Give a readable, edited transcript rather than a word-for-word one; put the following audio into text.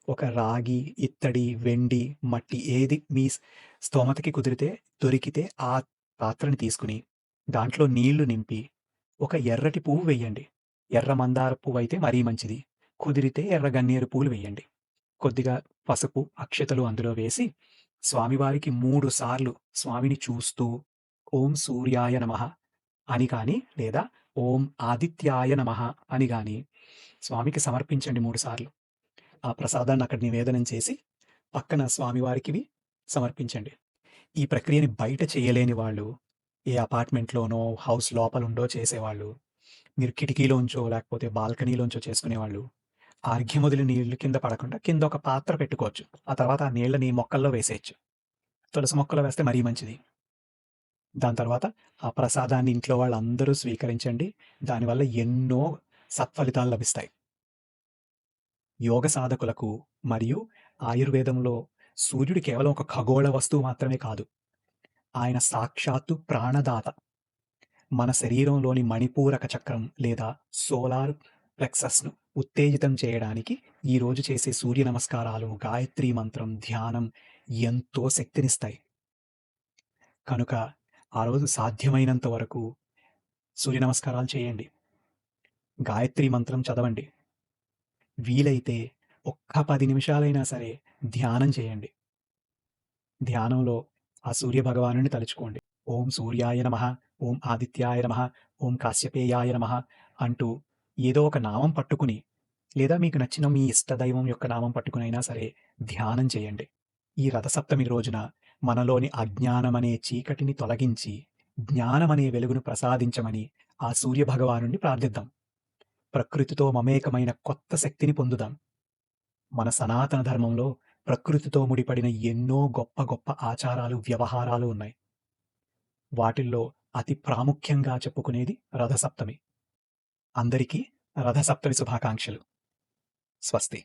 ఒక రాగి, ఇత్తడి, వెండి, మట్టి ఏది మీ స్తోమతకి కుదిరితే దొరికితే ఆ పాత్రని తీసుకొని, దాంట్లో నీళ్లు నింపి, ఒక ఎర్రటి పువ్వు వెయ్యండి. ఎర్ర మందార పువ్వయితే మరీ మంచిది. కుదిరితే ఎర్ర గన్నేరు పూలు వెయ్యండి. కొద్దిగా పసుపు, అక్షతలు అందులో వేసి, స్వామివారికి 3 సార్లు స్వామిని చూస్తూ, ఓం సూర్యాయ నమః అని కానీ, లేదా ఓం ఆదిత్యాయ నమః అని గాని స్వామికి సమర్పించండి 3 సార్లు. ఆ ప్రసాదాన్ని అక్కడ నివేదనం చేసి, పక్కన స్వామివారికివి సమర్పించండి. ఈ ప్రక్రియని బయట చేయలేని వాళ్ళు, ఏ అపార్ట్‌మెంట్‌లోనో, హౌస్ లోపలుండో చేసేవాళ్ళు, మీరు కిటికీలోంచో, లేకపోతే బాల్కనీలోంచో చేసుకునేవాళ్ళు, ఆ అర్ఘ్యమొదిలి నీళ్లు కింద పడకుండా కింద ఒక పాత్ర పెట్టుకోవచ్చు. ఆ తర్వాత ఆ నీళ్ళని మొక్కల్లో వేసేయొచ్చు. తులసి మొక్కలో వేస్తే మరీ మంచిది. దాని తర్వాత ఆ ప్రసాదాన్ని ఇంట్లో వాళ్ళందరూ స్వీకరించండి. దానివల్ల ఎన్నో సత్ఫలితాలు లభిస్తాయి. యోగ సాధకులకు మరియు ఆయుర్వేదంలో సూర్యుడు కేవలం ఒక ఖగోళ వస్తువు మాత్రమే కాదు. ఆయన సాక్షాత్తు ప్రాణదాత. మన శరీరంలోని మణిపూరక చక్రం లేదా సోలార్ ప్లెక్సస్‌ను ఉత్తేజితం చేయడానికి ఈరోజు చేసే సూర్య నమస్కారాలు, గాయత్రీ మంత్రం, ధ్యానం ఎంతో శక్తినిస్తాయి. కనుక ఆ రోజు సాధ్యమైనంత వరకు సూర్య నమస్కారాలు చేయండి. గాయత్రీ మంత్రం చదవండి. వీలైతే ఒక్క 10 నిమిషాలైనా సరే ధ్యానం చేయండి. ధ్యానంలో ఆ సూర్య భగవానుడిని తలుచుకోండి. ఓం సూర్యాయ నమః, ఓం ఆదిత్యాయ నమః, ఓం కాశ్యపేయాయ నమః అంటూ ఏదో ఒక నామం పట్టుకుని, లేదా మీకు నచ్చిన మీ ఇష్టదైవం యొక్క నామం పట్టుకునైనా సరే ధ్యానం చేయండి. ఈ రథసప్తమి రోజున మనలోని అజ్ఞానమనే చీకటిని తొలగించి, జ్ఞానమనే వెలుగును ప్రసాదించమని ఆ సూర్య భగవానుడిని ప్రార్థిద్దాం. ప్రకృతితో మమేకమైన కొత్త శక్తిని పొందుదాం. మన సనాతన ధర్మంలో ప్రకృతితో ముడిపడిన ఎన్నో గొప్ప గొప్ప ఆచారాలు, వ్యవహారాలు ఉన్నాయి. వాటిల్లో అతి ప్రాముఖ్యంగా చెప్పుకునేది రథసప్తమి. అందరికీ రథసప్తమి శుభాకాంక్షలు. స్వస్తి.